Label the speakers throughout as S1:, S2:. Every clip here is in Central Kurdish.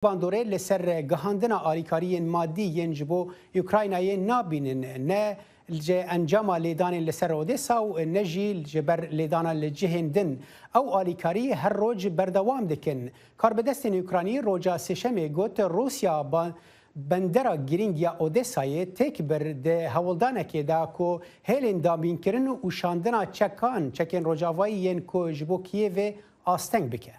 S1: باندوره لسر گهاندنا آلیکاری مادی ین جبو اوکراینای نابینن نه الجه انجام لیدان لسر اودیسا و نجی جبر لیدان لجهندن او آلیکاری هر روز بردوام دکن کار به دست اوکراینی روجا سشم گوت روسیا بندرا گرینگ یا اودیسای تک بر ده هولدانه که دا کو هلین دابین کرن و شاندنا چکن روجاوایی ین کو جبو کیو آستنگ بکه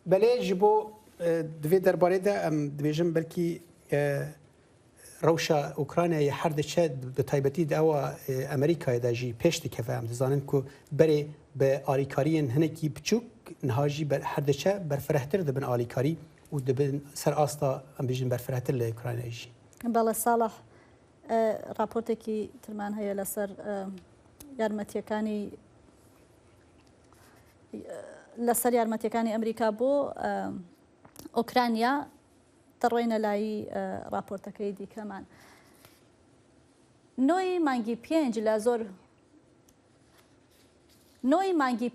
S1: بله جبو دوی درباره ده دویجم بلکی روشا اوکراینای هر دچه به تایبتی داوا امریکای داجی پشت که فهم دزانن کو بره به آلیکاری هنکی بچوک نهاجی بر هر دچه بر فرهتر دبن آلیکاری و دبن سر آستا ام بیجن بر فرهتر لاوکراینایجی.
S2: بله صالح راپورتی که ترمان هیا لسر یارمتیکانی لەسەر یارمەتیەکانی ئەمریکا بۆ ئۆکرانیا دەڕۆینە لای راپۆرتەکەی دیکەمان. نۆی مانگی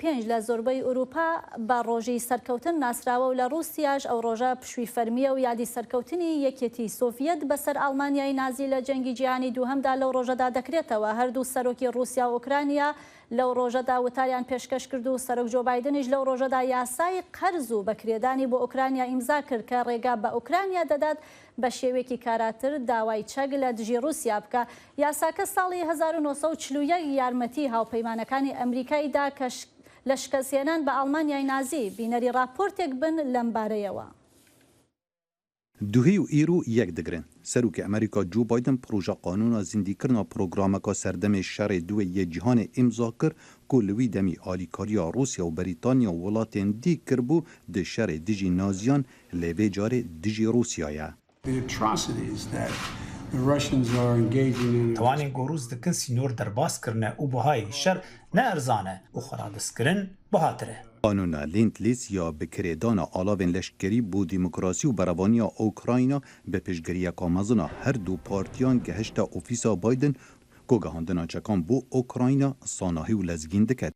S2: پێنج لە زۆربەی ئوروپا بە ڕۆژی سەرکەوتن ناسراوە و لە رووسیاش ئەو ڕۆژە پشووی فەرمیە و یادی سەرکەوتنی یەکێتی سۆڤیەت بەسەر ئەڵمانیای نازی لە جەنگی جیهانی دووهەمدا لەو ڕۆژەدا دەکرێتەوە. هەردوو سەرۆکی رووسیا و ئوکرانیا لەو ڕۆژەدا وتاریان پێشکەش کرد و سەرۆک جۆ بایدنیش لەو ڕۆژەدا یاسای قەرز و بەکرێدانی بۆ ئوکرانیا ئیمزا کرد کە ڕێگا بە ئوکرانیا دەدات بە شێوەیەکی کاراتر داوای چەک لە دژی رووسیا بکە. یاساکە ساڵی 1940 یارمەتی هاوپەیمانەکانی ئەمریکایدا کە لە شکەسێنان بە ئەڵمانیای نازی بینەری راپۆرتێک بن لەم بارەیەوە.
S3: دوهی و ایرو یک دگرن سروک امریکا جو بایدن پروژه قانون زندی کرنا پروگرامکا سردم شر دوی جهان امضا کر کلوی دمی آلیکاریا روسیا و بریتانیا ولاتین دی کربو ده شر دیجی نازیان لوی جار دیجی روسیایه.
S4: توانین گوروز دکن سینور در باز کرنه و بهای شر نه ارزانه و خرادس کرن بهاتره.
S3: قانون لینت-لیز یا بکریدان آلاوین لشکری بو دیموکراسی و بروانی اوکراینا به پیشگیری کامزنا هر دو پارتیان گهشت اوفیسا بایدن که گهاندنا چکان بو اوکراینا ساناهی و لزگین دکد.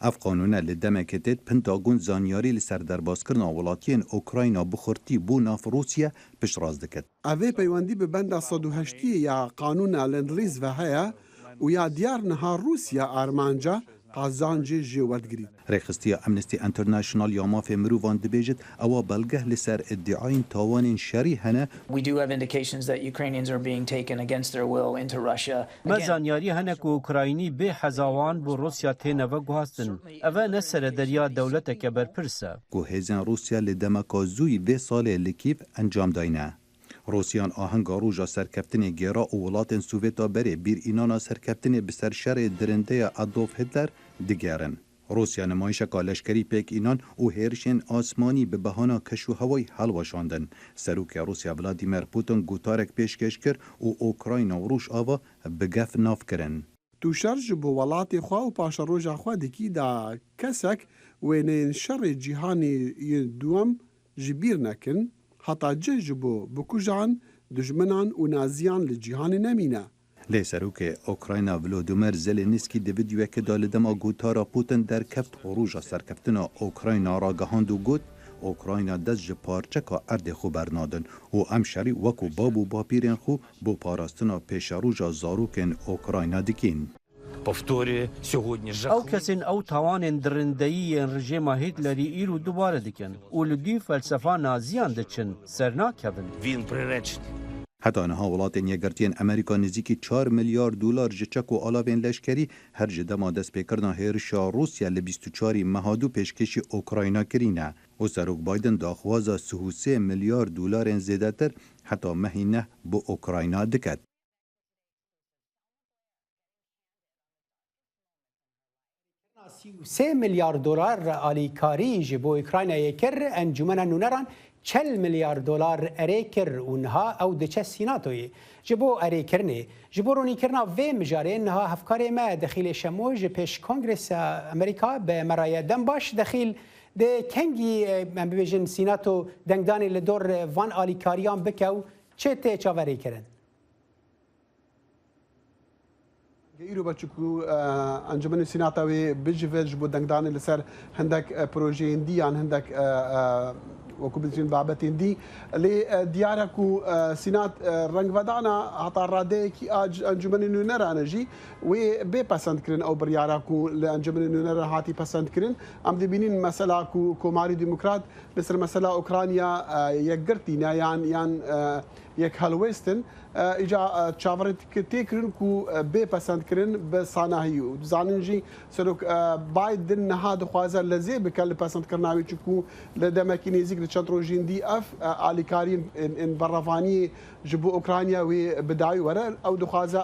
S3: اف قانون لدمکتت پنتاگون زانیاری لسر درباز کرنا ولاتین اوکراینا بخورتی بو ناف روسیه پیش راز دکد.
S5: اوه پیوندی به بند 108 یا قانون لینت-لیز و هیا و یا دیار نها روسیا آرمانجا قازانجی جوادگری.
S3: رخصتی امنستی انترنشنال یا مافی مروان دبیجت او بلگه لسر ادعاین تاوان شری هنه.
S6: We do have indications that Ukrainians are being taken against their will into Russia.
S7: مزانیاری هنه که اوکراینی به حزاوان بو روسیا تینه و گوهستن. اوه نسر دریا دولت که برپرسه.
S3: گوهزن روسیا لدمکازوی به سال لکیف انجام داینه. روسیان آهنگا روژا سرکفتن گیرا و ولاتن سوویتا بری بیر اینانا سرکفتن بسر شر درنده ادولف هیتلر دیگرن. روسیا نمایشکا لشکری پیک اینان و هیرشن آسمانی به بهانا کشو هوای حلوشاندن. سروک روسیا ولادیمیر پوتین گوتارک پیشکش کرد و اوکراین و روش آوا بگف ناف کرن.
S5: تو شرج بو ولاتی خواه و پاش روژا خواه دکی دا کسک وینین شر جیهانی دوام جبیر نکن حتی جبو بکوژان دجمنان و نازیان لجیهان نمینه.
S3: لی سروک اوکراینا ولودیمیر زلنسکی دویدیو که دالدما گوتارا پوتین در کفت خروج سرکفتنا اوکراینا را گهاند و گوت اوکراینا دست پارچکا ارد خو برنادن و امشری وکو بابو باپیرین خو بو پاراستنا پیش روژا زاروکن اوکراینا دکین.
S7: او کسین او توان درندهی رژیم هیتلری ایرو دوباره دکن و لدی فلسفه نازیان دچن سرنا کبن.
S3: حتی انها ولاتین یگرتین امریکا نزدیکی 4 میلیارد دلار جچک و آلاوین لشکری هر جدما دست پیکردن هیرشا روسیا ل 24 مهادو پیشکشی اوکراینا کرینه و سروک بایدن داخوازا 33 میلیارد دلار زیادتر حتی مهینه بو اوکراینا دکد.
S1: 3 میلیارد دلار آلیکاری جبو اوکراینا یکر انجمن نونران 40 میلیارد دلار اریکر اونها او دچه سیناتوی جبو اریکرنی جبو رونی کرنا و مجاره انها هفکاری ما دخیل شموج پیش کنگرس امریکا به مرای دم باش دخیل ده کنگی من ببیجن سیناتو دنگدانی لدور وان آلیکاریان بکو چه ته چاوری کرن؟
S5: ئیرۆ بەچکو ئەنجومەنی سیناتەوێ بژێت ji بۆ دەنگدانê li ser hindek projeyên dî yan hindek وەکو بچین بابەتên dî lê diyar ku sînat rengvedana heta radeyekî encûmenê nûneran jî wê bê pesendkirin ew biryara ku li encûmenê nûneran hatî pesendkirin em dibînin mesela ku Komarî Demokrat li ser mesela Ukrayna yekgirtîne yan yek helwestin îca çaverê têkirin ku bê pesendkirin bi sanahî û dizanin jî serok Biden niha dixwaze lezê bike li pesendkirina wê çikû li demekî nêzik li çend rojên dî ev alîkariyên berrevaniyê ji bo Ukrayna wê bidayî were ew dixwaze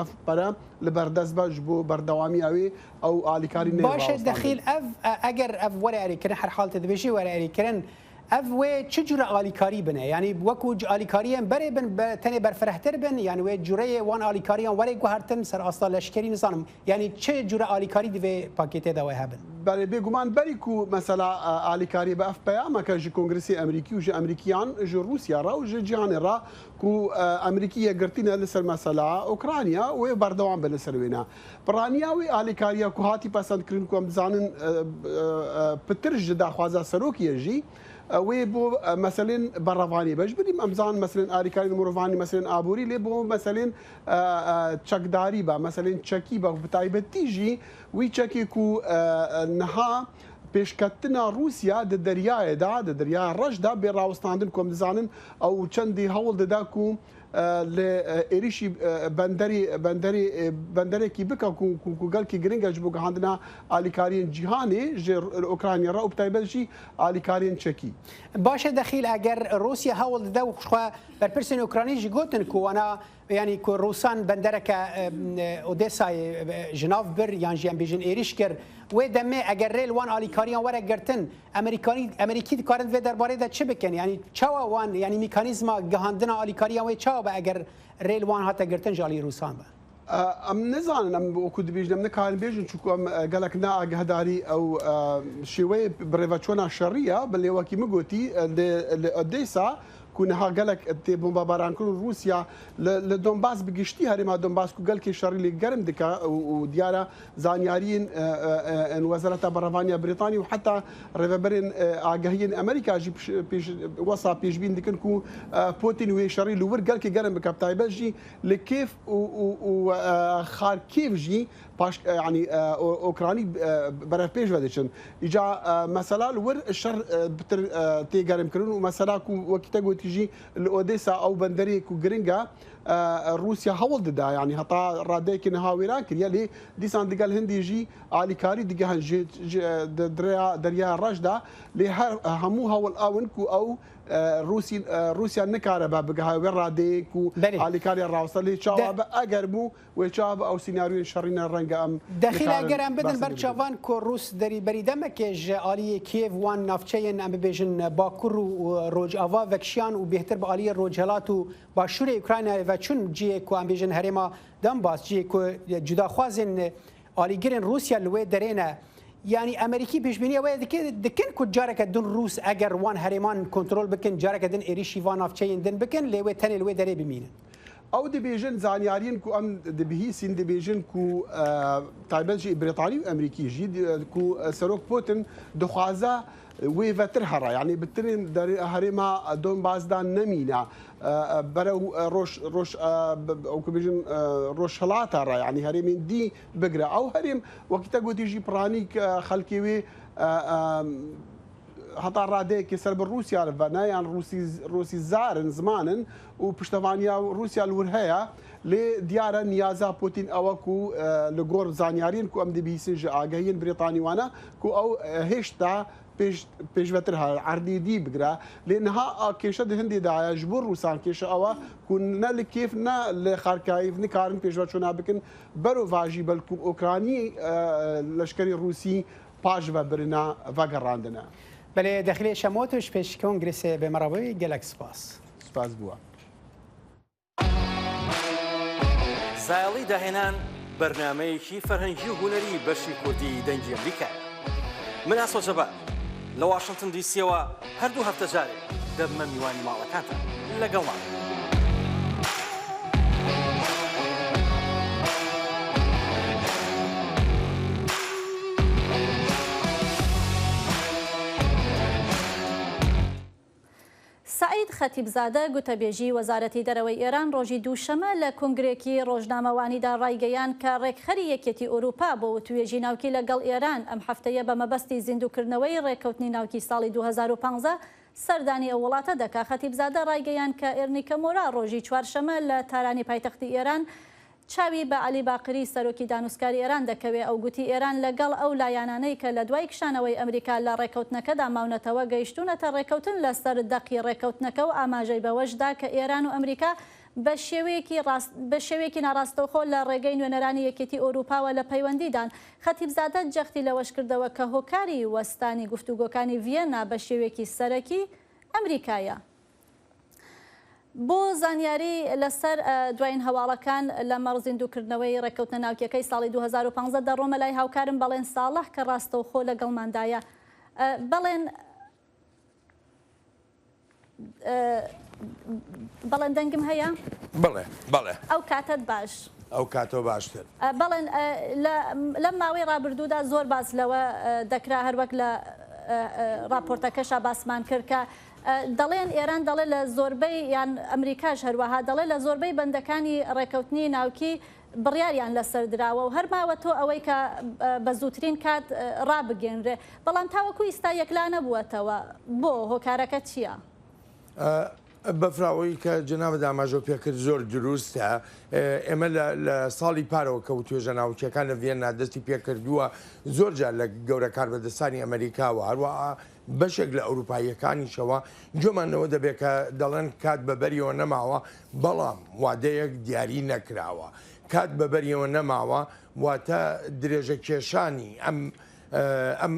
S5: ev pere li berdest be ji bo berdewamiya wê ew alîkarî nê
S1: باشه دخیل اف اگر اف وره اریکرین هر حالت دبیجی وره اریکرین اف و چه جوره آلیکاری بنه یعنی وکو آلیکاری بره بن تنه برفرهتر بن یعنی و جوره وان آلیکاری وره گوهرتن سر اصلا لشکری نظام یعنی چه جوره آلیکاری دوی پاکیته دوی هبن
S5: برای بگومان بری کو مثلا آلیکاری به اف پیام که جی کنگرسی امریکی و جی امریکیان جی روسیا را و جی جهان را کو امریکیه گرتینه لسر مثلا اوکراینیا و بردوام به لسر وینا برانیا و آلیکاریا کو هاتی پسند کرین کو ام زانن پترج جدا خوازا سروکیه جی وی بو مثلا برافانی باش بدیم امزان مثلا آریکاری مروانی مثلا آبوری لی بو مثلا چکداری با مثلا چکی با بتایبتی جی وی چکی کو نها پیشکتنا روسیا د دریای دا د دریای رش دا به راوستاندن کوم دزانن او چندی هول دا کو ل ایریشی بندری کی بکا کو گل کی گرینگ جبو گهاندنا آلیکارین جهانی ج اوکراینیا را بتایبل جی آلیکارین چکی
S1: باشه دخیل اگر روسیا هول دا خو بر پرسن اوکراینی جی گوتن کو انا يعني كو روسان بندرك اوديسا جناف بر يعني جيم بيجن ايريش كر ودمي اگر ريل وان اليكاريان ورا گرتن امريكي كارن في درباره ده چه بكن يعني چاوا وان يعني ميكانيزما گهاندنا اليكاريان و چاوا اگر ريل وان هتا گرتن جالي روسان با
S5: ام نزان ام وكود بيجن من كان بيجن شكو ام قالك نا هداري او شوي بريفاتشونا الشريه باللي وكي مغوتي اوديسا كونها قالك تي بومبا بارانكو روسيا لدونباس بقشتي هرما دونباس كو قال كي شر اللي قرم دكا وديارا زانيارين ان وزاره برافانيا بريطانيا وحتى ريفبرين اغاهين امريكا جي بيش وصا بيش بين دكن كو بوتين وشري لور قال كي قرم بكابتاي بجي لكيف و خاركيف جي باش يعني اوكراني برا بيش ودشن اجا مثلا لور الشر تي قرم كرون ومثلا كو وقت تيجي الاوديسا او بندري كو جرينجا روسيا هول دا يعني هتا راديك نهاويرا كريا لي ديسان ديغال هندي جي اليكاري ديغان جي دريا راشدا لي همو هول اون كو او روسيا نكاره بقى راديك كو اليكاري راوصلي تشاب اجرمو وتشاب او سيناريو شرينا الرنجا ام
S1: داخل اجرام بدل برشافان كو روس دري بريدمك الي كييف وان نافچين ام بيجن باكور روج اوا وكشيان وبهتر بالي روجلات باشور اوكرانيا و چون جی کو ام بيجن هرما دنباس جی کو جدا خوازن اليگرن روسيا لو درينا يعني امريكي بيشبينيه دكن كو جارك دون روس اگر وان هرمان كنترول بكن جارك دن ايريشي وان افچين دن بكن لو تاني لو دري بمين
S5: او دبيجن زانيارين كو ام دبيهيسين دبيجن كو تايبلجي بريطاني وامريكي جي كو سروك بوتين دخوازا ويفتر هرا يعني بالترين هرما دون بازدان نمينا برو روش او كبيجن روش هلاتا يعني هريمين دي بقرا او هريم وقت تيجي برانيك خلكيوي هتا راديك سرب روسيا الفنا يعني روسي زارن زمانا وبشتفانيا روسيا الورهيا لديارة نيازا بوتين اوكو لغور زانيارين كو ام دي بيسنج اغاين بريطاني وانا كو او هشتا پیش وترها عردی دی بگرا لانها کیشه هندی دا جبر روسان کیشه اوا كنا لكيف نا لخاركايف نكارن پیش وچونا بکن برو واجی بلکو اوکرانی لشکری روسی پاج و برنا و گراندنا
S1: بله داخلی شموتش پیش کنگرس به مراوی گلک سپاس
S5: بوا
S8: زایلی دهنان برنامه‌ی فرهنگی و هنری بەشی کوردی دەنگی ئەمریکا من ئاسۆ جەبار لە واشنگتن دیسیەوە هەردوو هەفتە جارێک دەبمە میوانی ماڵەکانتان لەگەڵمان
S2: سعید خەتیبزادە گوتەبێژی وەزارەتی دەرەوەی ئێران ڕۆژی دووشەمە لە کۆنگرێکی ڕۆژنامەوانیدا ڕایگەیان کە ڕێکخەری یەکێتی ئەوروپا بۆ وتوێژی ناوکی لەگەڵ ئێران ئەم هەفتەیە بە مەبەستی زیندووکردنەوەی ڕێککەوتنی ناوکی ساڵی 2015 سەردانی ئەو وڵاتە دەکا. خەتیبزادە ڕایگەیان کە ئێرنی کەمۆرا ڕۆژی چوارشەمە لە تارانی پایتەختی ئێران چاوی بە عەلی باقری سەرۆکی دانوسکاری ئێران دەکەوێت. ئەو گوتی ئێران لەگەڵ ئەو لایەنانەی کە لە دوای کشانەوەی ئەمریکا لە ڕێکەوتنەکەدا ماونەتەوە گەیشتونەتە ڕێکەوتن لەسەر دەقی ڕێکەوتنەکە و ئاماژەی بەوەشدا کە ئێران و ئەمریکا بە شێوەیەکی ناڕاستەوخۆ لە ڕێگەی نوێنەرانی یەکێتی ئەوروپاوە لە پەیوەندیدان. خەتیبزادە جەختی لەوەش کردەوە کە هۆکاری وەستانی گفتوگۆکانی ڤیێنا بە شێوەیەکی سەرەکی ئەمریکایە. بۆ زانیاری لەسەر دوایین هەواڵەکان لە مەڕزیندووکردنەوەی ڕێکەوتنە ناوکیەکەی ساڵی 2015 دەڕۆمە لای هاوکارم بەڵێن ساڵح کە ڕاستەوخۆ لەگەڵماندایە. بەڵێن دەنگم هەیە؟
S9: بەڵێ
S2: ئەو کاتت باش.
S9: ئەو کاتۆ باشتر.
S2: بەڵێن لەم ماوەی ڕابردوودا زۆر باس لەوە دەکرا هەروەک لە راپۆرتەکەشا باسمان کرد کە دەڵێن ئێران دەڵێ لە زۆربەی یان ئەمریکاش هەروەها دەڵێ لە زۆربەی بەندەکانی ڕێکەوتنی ناوکی بڕیاریان لەسەر دراوە و هەرماوە تۆ ئەوەی کە بە زووترین کات ڕابگەنرێ، بەڵام تاوەکو ئیستا یەکلا نەبووەتەوە. بۆ هۆکارەکە چییە؟
S9: بەفراوەی کە جناب داماژۆ پێکرد زۆر دروستە. ئێمە لە ساڵی پارەوە کە توێژە ناوچیەکان لە ڤیێنا دەستی پێکردووە زۆر جار لە گەورە کاربەدەستانی ئەمریکاوە هەروەها بەشێک لە ئەوروپاییەکانیشەوە جۆمانەوە دەبێت کە دەڵێن کات بەبەریەوە نەماوە، بەڵام وادەیەک دیاری نەکراوە. کات بەبەریەوە نەماوە واتە درێژە کێشانی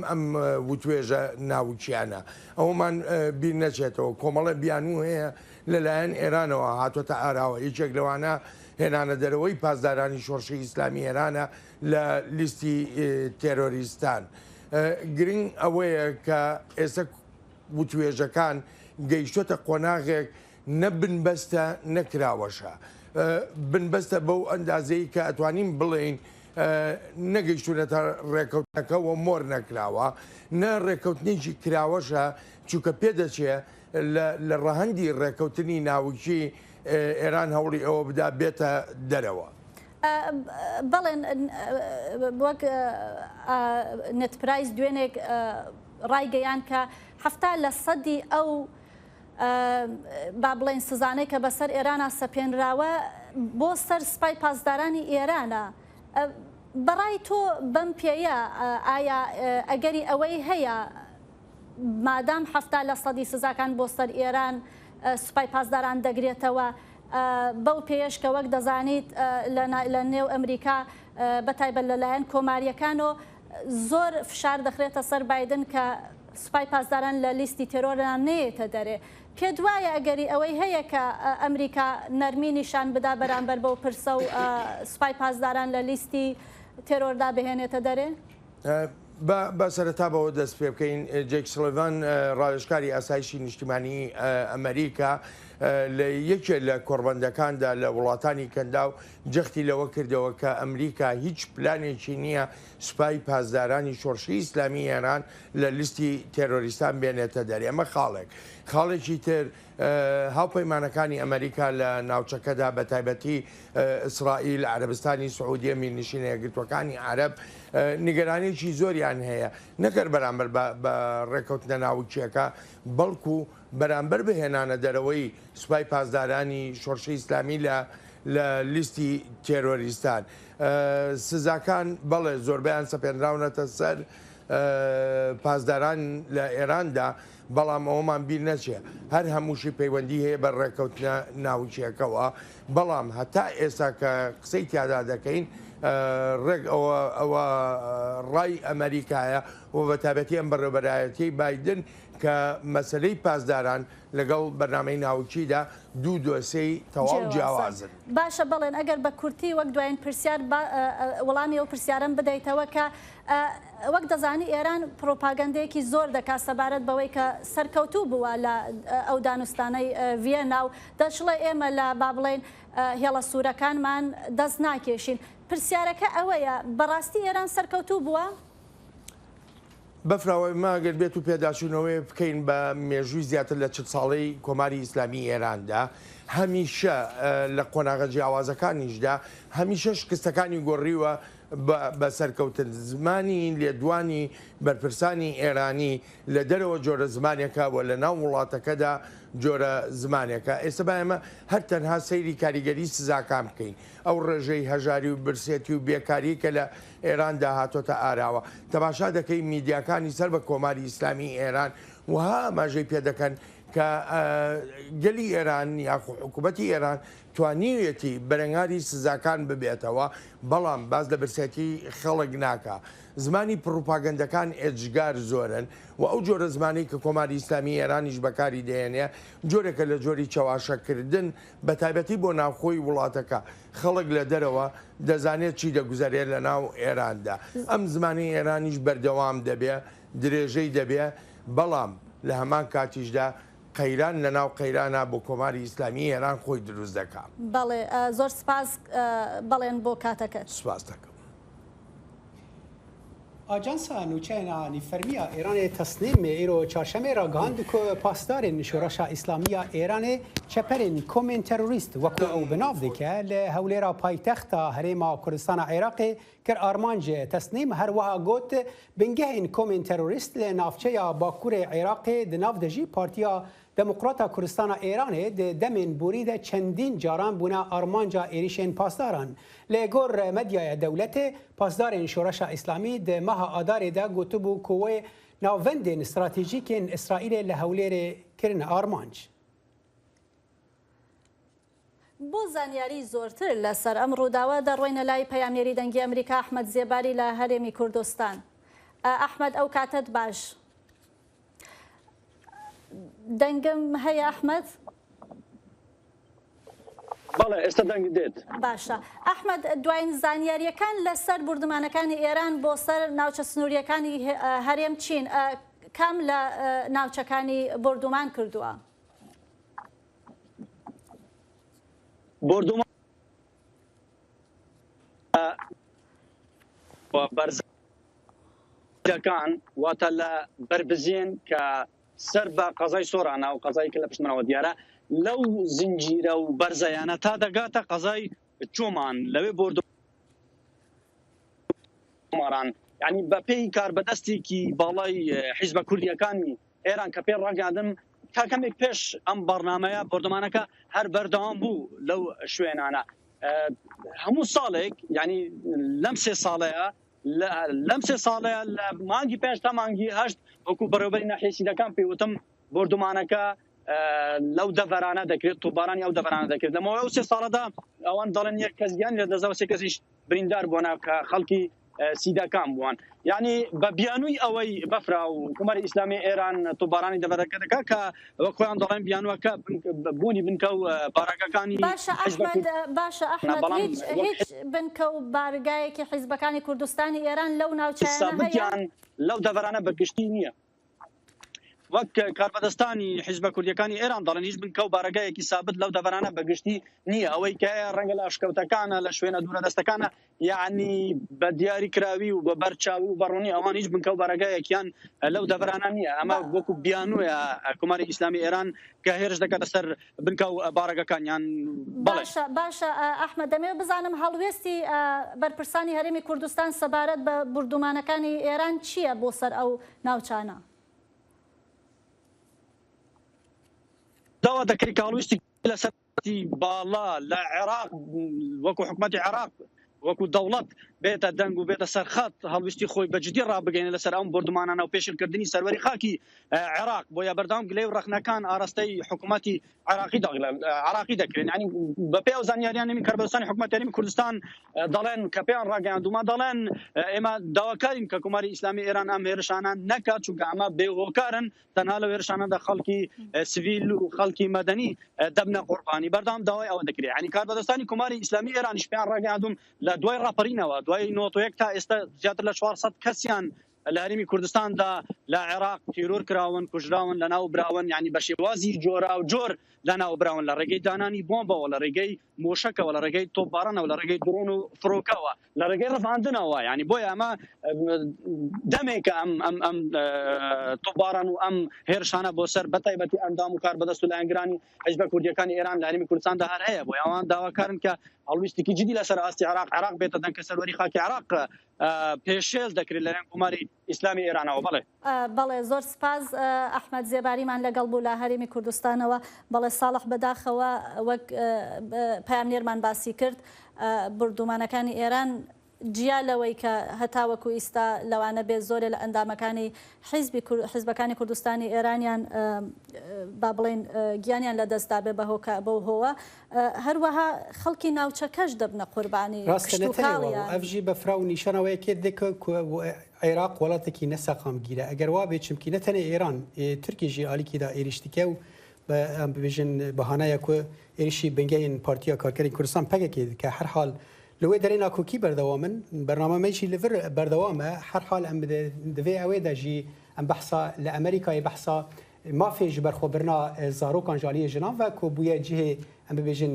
S9: ئەم وتوێژە ناوچیانە ئەومان بیر نەچێتەوە. کۆمەڵە بیانوو هەیە لەلایەن ئێرانەوە هاتوۆتە ئاراوە. یەکێک لەوانە هێنانە دەرەوەی پاسدارانی شۆڕشی ئیسلامی ئێرانە لە لیستی تێرۆریستان. گرنگ ئەوەیە کە ئێستا وتوێژەکان گەیشتۆتە قۆناغێک نەبنبەستە نەکراوەشە، بنبەستە بەو ئەندازەی کە ئەتوانین بڵێین نەگەیشتونەتە ڕێکەوتنەکە و مۆر نەکراوە، نە ڕێکەوتنێکی کراوەشە چووکە پێدەچێت لە ڕەهەندی ڕێکەوتنی ناوچی ئێران هەوڵی ئەوە بدا بێتە دەرەوە.
S2: بەڵێن وەک نەتپرایز دوێنێک ڕایگەیان کە 70% ئەو با بڵێن سزانەی کە بەسەر ئێرانە سەپێنراوە بۆ سەر سوپای پاسدارانی ئێرانە. بەڕای تۆ بەم پێیە ئایا ئەگەری ئەوەی هەیە مادام 70% سزاکان بۆ سەر ئێران سوپای پاسداران دەگرێتەوە بەو پێش کە وەک دەزانیت لە نێو ئەمریکا بەتایبەت لەلایەن کۆماریەکانەوە زۆر فشار دەخرێتە سەر بایدن کە سوپای پاسداران لە لیستی تێرۆران نێتە دەرێ. پێ دوایە ئەگەری ئەوەی هەیە کە ئەمریکا نەرمی نیشان بدا بەرامبەر بەو پرسە و سوپای پاسداران لە لیستی تێرۆردا بهێنێتە دەرێ؟
S9: بە سەرەتا بەوە دەست پێ بکەین. جێک سڵڤان ڕاوێژکاری ئاسایشی نیشتیمانی ئەمریکا لە یەکێک لە کۆڕبەندەکاندا لە وڵاتانی کەندا و جەختی لەوە کردەوە کە ئەمریکا هیچ پلانێکی نییە سوپای پاسدارانی شۆڕشی ئیسلامی ئێران لە لیستی تێرۆریستان بێنێتە دەرێ. ئەمە خاڵێکی تر هاوپەیمانەکانی ئەمریکا لە ناوچەکەدا بە تایبەتی ئیسرائیل، عەرەبستانی سعودیە، میرنشینە یەکگرتوەکانی عەرەب نیگەرانێکی زۆریان هەیە نەکرد بەرامبەر بە ڕێکەوتنە ناوچیەکە، بەڵکو بەرامبەر بهێنانە دەرەوەی سوپای پاسدارانی شۆڕشی ئیسلامی لە لیستی تێرۆریستان. سزاکان بەڵێ زۆربیان سەپێنراونەتە سەر پاسداران لە ئێراندا، بەڵام ئەومان بیر نەچێ هەر هەمووشی پەیوەندی هەیە بە ڕێکەوتنە ناوچیەکەوە. بەڵام هەتا ئێستا کە قسەی تیادا دەکەین ڕێک ئەوە ڕای ئەمریکایە و بە تایبەتی ئەم بەڕێوەبەرایەتی بایدن کە مەسلەی پاسداران لەگەڵ بەرنامەی ناوچیدا دوو دۆسەی تەواو جیاوازن.
S2: باشە بڵێن ئەگەر بە کورتی وەک دوایین پرسیار وەڵامی ئەو پرسیارم بدەیتەوە کە وەک دەزانی ئێران پرۆپاگەندەیەکی زۆر دەکات سەبارەت بەوەی کە سەرکەوتوو بووە لە ئەو دانوستانەی ڤیێنا و دەشڵێ ئێمە لە با بڵێن هێڵە سوورەکانمان دەست ناکێشین. پرسیارەکە ئەوەیە بەڕاستی ئێران سەرکەوتوو بووە؟
S9: بەفراوەی ماگەر بێت و پێداچوونەوەی بکەین بە مێژووی زیاتر لە 40 ساڵەی کۆماری ئیسلامی ئێراندا هەمیشە لە قۆناغە جیاوازەکانیشدا هەمیشە شکستەکانی گۆڕیوە بە سەرکەوتن زمانی لێدوانی بەرپرسانی ئێرانی لە دەرەوە جۆرە زمانێکە و لە ناو وڵاتەکەدا جۆرە زمانێکە. ئێستا با ئێمە هەر تەنها سەیری کاریگەری سزاکان بکەین ئەو ڕێژەی هەژاری و برسێتی و بێکاری کە لە ئێراندا هاتۆتە ئاراوە تەماشا دەکەی میدیاکانی سەر بە کۆماری ئیسلامی ئێران وها ئاماژەی پێ دەکەن کە گەلی ئێران یاخو حکوومەتی ئێران توانیویەتی بەرەنگاری سزاکان ببێتەوە بەڵام باز لە برسێتی خەڵک ناکە. زمانی پروپاگەندەکان ئێجگار زۆرن و ئەو جۆرە زمانی کە کۆماری ئیسلامی ئێرانیش بەکاری دێنێ جۆرێکە لە جۆری چاواشەکردن بە تایبەتی بۆ ناوخۆی وڵاتەکە خەڵک لە دەرەوە دەزانێت چی دەگوزارێت لە ناو ئێراندا. ئەم زمانی ئێرانیش بەردەوام دەبێ درێژەی دەبێ بەڵام لە هەمان کاتیشدا قەیران لە ناو قەیرانە بۆ کۆماری ئیسلامی ئێران خۆی دروست دەکات.
S2: بەڵێ زۆر سپاس بەڵێن بۆ کاتەکەت.
S9: سپاس دەکەم.
S1: آجانسا نوچینا نیفرمیا ایران تصنیم ایرو چهارشنبه را گاهند که پاسدارین شورش اسلامی ایران چپرین کومن تروریست وکو او بناف دکه لهولی را پایتخت هرما کردستان عراق کر آرمانج تصنیم هر وها گوت بنگه این کومن تروریست لنافچه یا باکور عراق دناف دجی پارتیا دموکراتا کردستان ایران دمین بورید چندین جاران بونا آرمانجا ایریشن پاسداران لگور مدیای دولت پاسدارین شورش اسلامی ده ماه آدار ده گوتبو کوه ناوندین استراتژیکین اسرائیل لهولیر کرن آرمانج.
S2: بۆ زانیاری زۆرتر لەسەر ئەم ڕووداوە دەڕۆینە لای پەیامێری دەنگی ئەمریکا ئەحمەد زێباری لە هەرێمی کوردستان. ئەحمەد ئەو کاتت باش. دەنگم هەیە ئەحمەد؟
S10: بەڵێ ئێستا دەنگ دێت.
S2: باشە. ئەحمەد دوایین زانیاریەکان لەسەر بوردمانەکانی ئێران بۆ سەر ناوچە سنووریەکانی هەرێم چین کام لە ناوچەکانی بردومان کردووە؟
S10: بردومان بەرزەکان واتە لە بربزین کە سەر بە قەزای سۆرانە و قەزای کە لە پشتمەوە دیارە لەو زنجیرە و بەرزەیانە تا دەگاتە قەزای چۆمان لەوێ بردوماران یعنی بە پێی کاربەدەستێکی باڵای حیزبە کوردیەکانی ئێران کە پێ ڕاگەاندم تا کەمێک پێش ئەم بەرنامەیە بردومانەکە هەر بەردەوام بوو لەو شوێنانە هەموو ساڵێک یعنی لەم سێ ساڵەیە لەم سێ ساڵەیە لە مانگی پێنج تا مانگی هەشت وەکو بەڕێوەبەری ناحیەسیدەکان پێوتم بردومانەکە لەو دەڤەرانە دەکرێت تووبارانی ئەو دەڤەرانە دەکرێت لەمەوە ئەو سێ ساڵەدا ئەوان دەڵێن یەک کەس گیان لە دەزەوە سێ کەسیش بریندار بووە کە خەڵکی سیدەکان بووان یعنی بە بیانووی ئەوەی بەفرا و حکومەتی ئیسلامی ئێران تووبارانی دەڤەرەکە دەکات کە وەکۆیان دەڵێن بیانوەکە بوونی بنکە و بارەکەەکانی
S2: باشە ئەحمەد هیچ بنکە و بارگایەکی حیزبەکانی کوردستانی ئێران لەو ناوچەیانە هەیە
S10: لەو دەڤەرانە بەگشتی نییە وەک کاربەدەستانی حیزبە کوردیەکانی ئێران دەڵێن هیچ بنکە و بارگایەکی سابت لەو دەڤەرانە بەگشتی نییە ئەوەی کە ڕەنگە لە ئاشکەوتەکانە لە شوێنە دوورە دەستەکانە یعنی بە دیاری کراوی و بە بەرچاوی و بەڕوونی ئەوان هیچ بنکە و بارگایەکیان لەو دەڤەرانە نییە ئەمە وەکو بیانوویە حکومەتی ئیسلامی ئێران کە هێرش دەکاتە سەر بنکە و بارگەکانیان.
S2: باشە ئەحمەد دەمەوێت بزانم هەڵوێستی بەرپرسانی هەرێمی کوردستان سەبارەت بە بردومانەکانی ئێران چییە بۆ سەر ئەو ناوچانە؟
S10: داوا دەکەی کاڵویستی لەسەری باڵا لە عێراق وەکو حکومەتی عێراق وەکو دەوڵەت بێتە دەنگ و بێتە سەرخەت هەڵویستی خۆی بەجددی ڕابگەینە لەسەر ئەم بردومانانە و پێشکردنی سەروەری خاکی عێراق بۆ یا بەردەوام گلەی و ڕەخنەکان ئاراستەی حکومەتی عراقی دەکرێن ینی بە پێ ئەو زانیاریانی کاربەدەستانی حکومەتی کوردستان دەڵێن کە پێیان ڕاگەیاندووما دەڵێن ئێمە داواکارین کە کۆماری ئیسلامی ئێران ئەم هێرشانە نەکات چونکە ئەمە بێهۆکارن تەنها لە هێرشانەدا خەڵکی سیڤیل و خەڵکی مەدەنی دەبنە قوربانی بەردەوام داوای ئەوە دەکرێت ینی کاربەدەستانی کۆماری ئیسلامی ئێرانیش پێیان ڕاگەیاندووم لە دوای ڕاپەڕینەوە دوای 91 تا ئێستا زیاتر لە 400 کەسیان لە هەرێمی کوردستاندا لە عێراق تیرۆر کراون کوژراون لەناو براون یعنی بە شێوازی جۆرا و جۆر لەناو براون لە ڕێگەی دانانی بۆمبەوە لە ڕێگەی مۆشەکەەوە لە ڕێگەی تۆپبارانەوە لە ڕێگەی درۆن و فڕۆکەوە لە ڕێگەی ڕفاندنەوە یعنی بۆیە ئەمە دەمێکە ئەم تۆپباران و ئەم هێرشانە بۆ سەر بەتایبەتی ئەندام و کار بەدەست و لایەنگرانی حیزبە کوردیەکانی ئێران لە هەرێمی کوردستاندا هەر هەیە بۆ ئەوان داواکارن کە هەڵویستێکی جدی لەسەر ئاستی عراق بێتە دەنگ کە سەروەری خاکی عراق پێشێل دەکرێت لەلایەن کوماری ئیسلامی ئێرانەوە.
S2: بەڵێ زۆر سپاس ئەحمەد زێباریمان لەگەڵ بوو لە هەرێمی کوردستانەوە. بەڵێ ساڵح بەداخەوە وەک پامنێرمان باسی کرد بردومانەکانی ئێران جیا لەوەی کە هەتاوەکو ئیستا لەوانە بێت زۆرێ لە ئەندامەکانی حیزبەکانی کوردستانی ئێرانیان با بڵێن گیانیان لەدەستدا بێ بەو هۆوە هەروەها خەڵکی ناوچەکەش دەبنە قوربانی
S1: ئەفژی بەفرا و نیشانەوەیەکێ دێکە عێراق وڵاتێکی نەسەقامگیرە ئەگەر وا بێت چمکی نەتەنە ئێران تورکیژی ئالیکیدا ئێریشتیکە و ئەم ببێژن بەهانەیە کو ئێریشی بنگەین پارتیا کارکەری کوردستان پەکێکی کە هەر حال لەوێ دەرێنا کوکی بەردەوامن بەرنامەمەیشی لەڤر بەردەوامە هەر حال ئەم دەوێ ئەوێدا ژی ئەم بەحسا لە ئەمریکای بەحسا مافێژ بەرخۆبرنا زارۆکان ژالیە ژنان و کۆ بووە جهێ ئەم ببێژن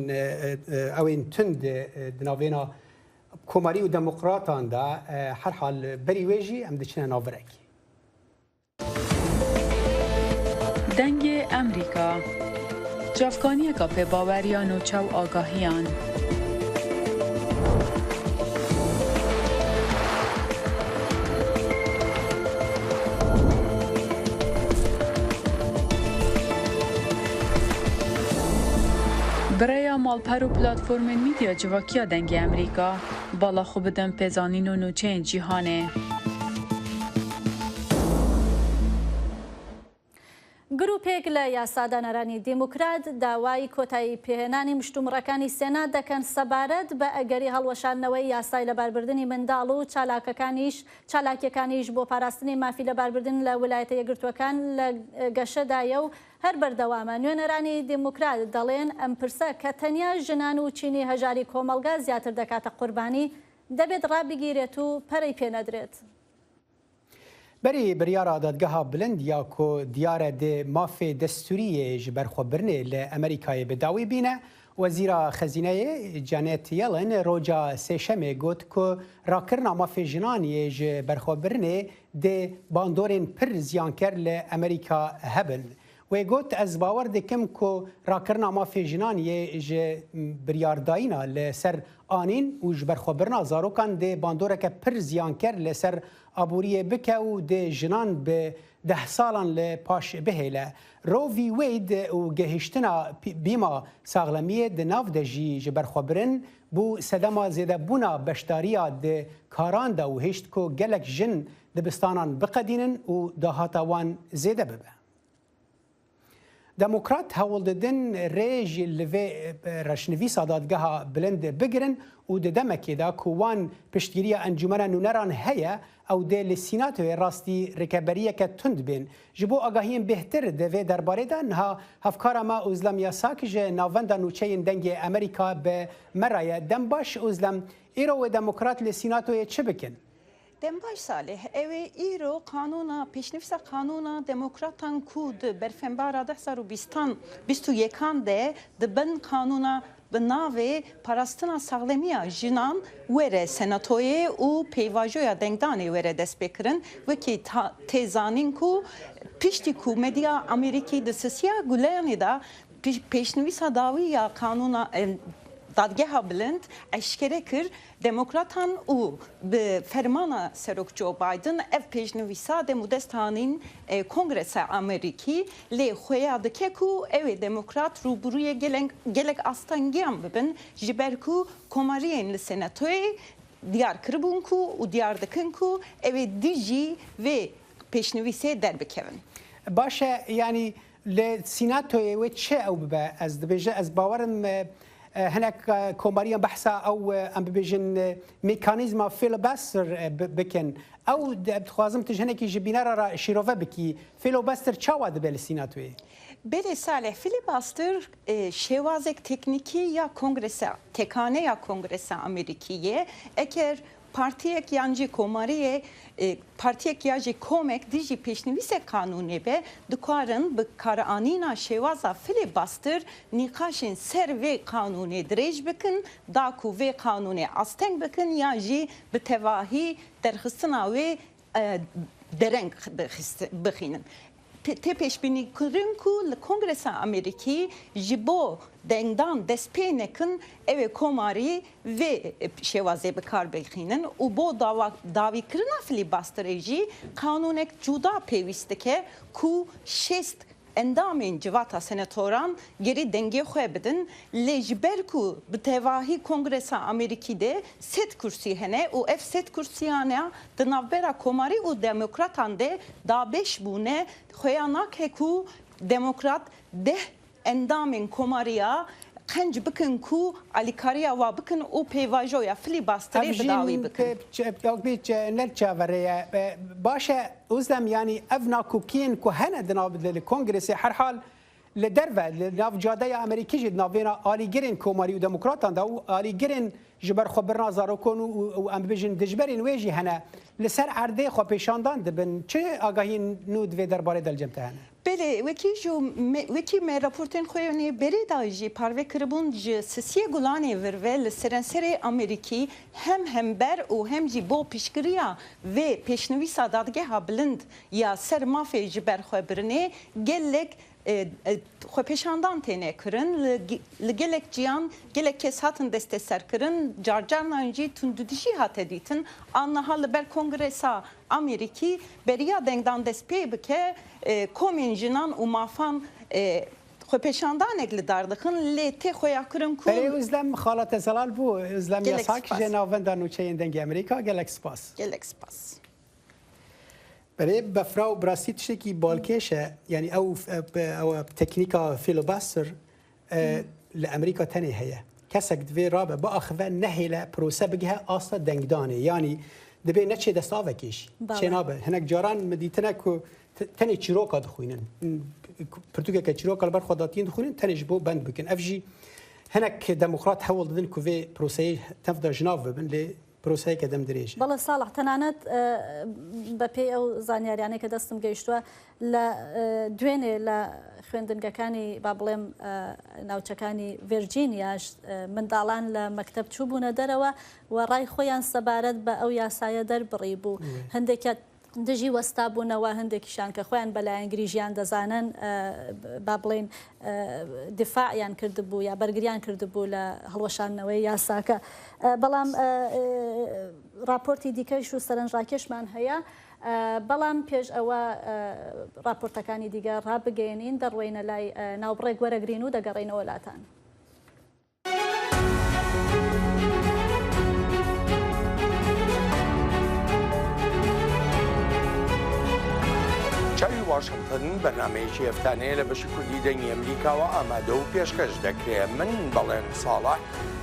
S1: ئەوێن تند دناوێنا کۆماری و دەموقراتاندا هەر حال بەری وێژی ئەم دەچنە ناوبەرێکی
S11: دەنگێ ئەمریکا جافکانیەکە پێباوەریان و چاو ئاگاهیان برای مالپەر و پلاتفۆرمên میدیا civakîya dengê Amerîka bala xwe bidin pêzanîn û nûçeyên cîhanê.
S2: گروپێک لە یاسادانەرانی دیموکرات داوای کۆتایی پێهێنانی مشتومڕەکانی سێنات دەکەن سەبارەت بە ئەگەری هەڵوەشاندنەوەی یاسای لەباربردنی منداڵ و چالاکیەکانیش بۆ پاراستنی مافی لەباربردن لە ویلایەتە یەکگرتووەکان لە گەشەدایە و هەر بەردەوامە. نوێنەرانی دیموکرات دەڵێن ئەم پرسە کە تەنیا ژنان و چینی هەژاری کۆمەلگا زیاتر دەکاتە قوربانی دەبێت ڕابگیرێت و پەرەی پێنەدرێت.
S1: بەری بریارە دادگەها بلند یا کۆ دیارە دێ مافێ دەستوریە ji berxwebirnê li Amerîkayê bi dawî bîne Wezîra Xezîneyê Janet Yellen roca sêşemê got ku rakirina mafê jinaniyê ji berxwebirnê dê bandorên pir ziyanker li Amerîka hebin. Wê got ez bawer dikim ku rakirina mafê jinaniyê ji biryardayîna li ser anîn û ji berxwebirina zarokan dê bandoreke pir ziyanker li ser aboriyê bike û dê jinan bi 10 salan li paş bihêle. Roe v. Wade û gehîştina bîma saxlemiyê di nav de jî ji berxwebirin bû sedema zêdebûna beşdariya di karan da û hêşt ku gelek jin dibistanan biqedînin û dahata wan zêde bibe. Demokrat hewl didin rê jî li vê reşnivîsa dadgeha bilind bigirin û di demekê da ku wan piştgiriya encûmena nûneran heye ew dê li Sînatoyê rastî rêkeberiyeke tund bên. Ji bo agahiyên bêhtir di vê derbarê de niha hevkara me Özlem Yasak ji navenda nûçeyên dengê Amerîka bi me ye dem baş Özlem îro wê demokrat li Sînatoyê çi bikin?
S12: Dembaş Salih, evê îro kanûna pêşnivîsa kanûna demokratan ku di berfembara 2021 de dibin kanûna bi navê parastina saxlemiya jinan were senatoyê û peyvajoya dengdanê were dest pêkirin wekî têzanîn ku piştî ku medya Amerîkî di sisiya guleyanê da pêşnivîsa dawiya kanûna dadgeha bilind eşkere kir demokratan û bi fermana serok Joe Biden ev pêşnivîsa de mudestanîn Kongresa Amerîkî lê xweya dike ku ew demokrat rûbirûyê gelek astangiyan bibin ji ber ku komariyên li senatoyê diyar kiribûn ku û diyar dikin ku ew dijî vê pêşnivîsê derbikevin.
S1: Baş e yani li Sînatoyê wê çi ew bibe ez dibêje ez bawerim هناك كوماريا بحثا او ام بيجن ميكانيزما فيلوباستر بكن او بتخوازم تجهنكي جبينارا شيروفا بكي فيلوباستر چاوا دبل سيناتوي
S12: بله صالح فیلیباستر شوازک تکنیکی یا کنگرس تکانه یا کنگرس امریکیه اگر partiyek yancı komariye partiyek yancı komek diji peşnivise kanuni be dukarın bu karanina şevaza filibastır nikaşın ser ve kanuni direj bikin daku ve kanuni asten bikin yancı bitevahi derhısına ve dereng bixinin. Te peşbini kırın ku Kongresa Ameriki jibo dengdan despênekin ev komari ve şevaze bikar bixinin u bo davi kirina filibastırê jî kanunek cuda pêwîst ku şest endamên civata senatoran gerî dengê xwe bidin lê ji ber ku bi tevahî Kongresa Amerîkî de sed kursî hene û ev sed kursiyan di navbera komarî û demokratan de dabeş bûne xweya nake ku demokrat deh endamên komariya qenc bikin ku alîkariya wa bikin û pêvajoya filîbastırê bidawî bikin.
S1: نلچاورية باشا أزلم يعني أفنا كوكين كهنة دناب الكونغرس هر حال لدرفة لناف جادية أمريكية جد نافينا آلي جرين كوماري وديمقراطان داو آلي جرين جبر خبرنا زاروكون وأم بيجن دجبرين ويجي هنا لسر عرضي خو بيشاندان دبن چه آگاهين نود في درباره دل جمته هنا
S12: بله وکی می راپورتن خویانی بری دایجی پارو کربون ج سیسی گلانی ورول سرانسر امریکی هم بر و هم جی بو پیشگیریا و پیشنویسا دادگه ها بلند یا سر مافی جبر خو برنه گلک خو پیشاندان تنه کرن لگلک جیان گلک کس هاتن دسته سر کرن جارجار نانجی تندودشی هات دیتن آنها حال بر کنگرسا امریکی بریا دنگدان دست پی بکه کومینجنان و مافان خو پیشاندان اگل داردخن لیتی خویا کرن کو
S1: ازلم خالت زلال بو ازلم یاساک جناوندان نوچه دنگ امریکا گلک سپاس برای بفراو براستی تشتکی بالکشه یعنی او تکنیکا فیلوباستر لامریکا تنه هي کسک دوی رابه با اخوه نهیله پروسه بگه آسا دنگدانه یعنی دبی نچه دستاوه کیش چه نابه هنک جاران مدیتنه که تنه چیروکا دخوینن پرتوکه که چیروکا لبر خوداتین دخوینن تنه جبو بند بکن افجی هنک دموکرات حول دادن که وی پروسه تفدا جناف ببن لی پروسه کدم دریج
S2: بەڵێ ساڵح تەنانەت بەپێی ئەو زانیاریانەی کە دەستم گەیشتووە لە دوێنێ لە خوێندنگەکانی با بڵێم ناوچەکانی ڤێرجینیاش منداڵان لە مەکتەب چوو بوونە دەرەوە و ڕای خۆیان سەبارەت بە ئەو یاسایە دەربڕی بوو هەندێکە دژی وەستا بوونەوە هەندێکیشان کە خۆیان بەلایەن گریژیان دەزانن با بڵێن دفاعیان کردبوو یا بەرگریان کردبوو لە هەڵوەشاندنەوەی یاساکە بەڵام راپۆرتی دیکەش و سەرنجڕاکێشمان هەیە بەڵام پێش ئەوە راپۆرتەکانی دیگە ڕابگەێنین دەڕوێنە لای ناوبڕێک وەرەگرین و دەگەڕێنەوە وڵاتان.
S9: چاوی واشنگتن بەرنمەیەکی هەفتانەیە لە بەشی کوردی دەنگی ئەمریکاوە ئامادە و پێشکەش دەکرێت من بەڵێن ساڵح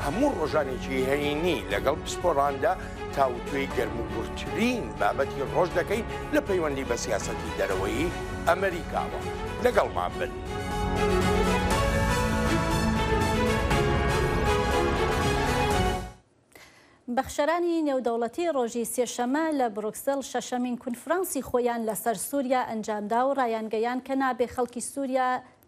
S9: هەموو ڕۆژانێکی هەینی لەگەڵ پسپۆڕاندا تاوتوێی گەرموگورترین بابەتی ڕۆژ دەکەین لە پەیوەندی بە سیاسەتی دەرەوەی ئەمریکاوە لەگەڵمان بن.
S2: بەخشەرانی نێودەوڵەتی ڕۆژی سێشەمە لە بروکسل شەشەمین کنفرانسی خۆیان لەسەر سووریا ئەنجامدا و ڕایانگەیان کە نابێ خەڵکی سووریا